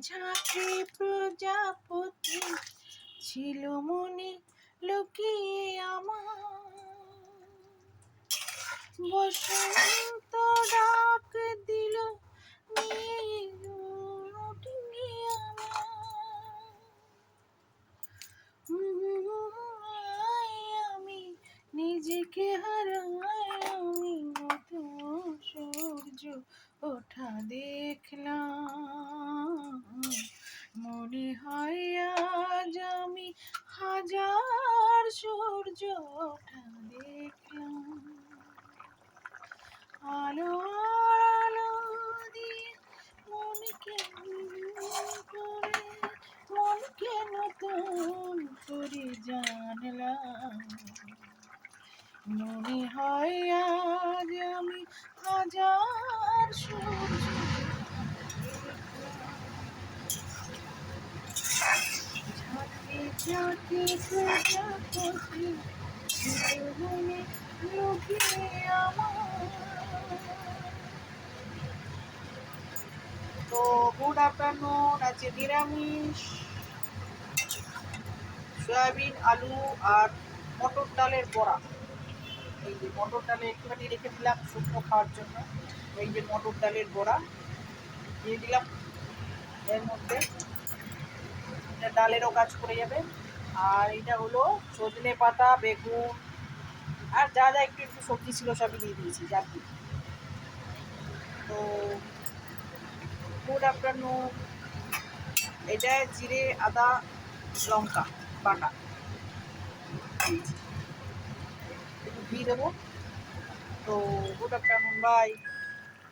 ঝাঁকে প্রজাপতি ছিল মনে লুকিয়ে আমার। বসন্ত ডাক দিল আমি নিজেকে হারাই, আমি নতুন সূর্য ওঠা দেখলাম। মনে হয় আজ আমি হাজার সূর্য ওঠা দেখলাম। আলো আলো দিয়ে মনকে নতুন করে জানলাম। মনে হয় আজ আমি হাজার সূর্য ঝাঁকে ঝাঁকে প্রজাপতি মনে লুকিয়ে আমার। তো গুড আফটারনুন, আছে নিরামিষ, সয়াবিন আলু আর মটর ডালের বড়া। এই যে মটর ডালে একটুখানি রেখে দিলাম শুকনো খাওয়ার জন্য। এই যে মটর ডালের বড়া দিয়ে দিলাম এর মধ্যে, এটা ডালেরও কাজ করে যাবে। আর এটা হলো সজনে পাতা, বেগুন আর যা যা একটু একটু সবজি ছিল সবই দিয়ে দিয়েছি যাবি। তো গুড আফটারনুন। এটা জিরে আদা লঙ্কা বাটা একটু ঘি দেবো। তো গুড আফটারনুন, বাই।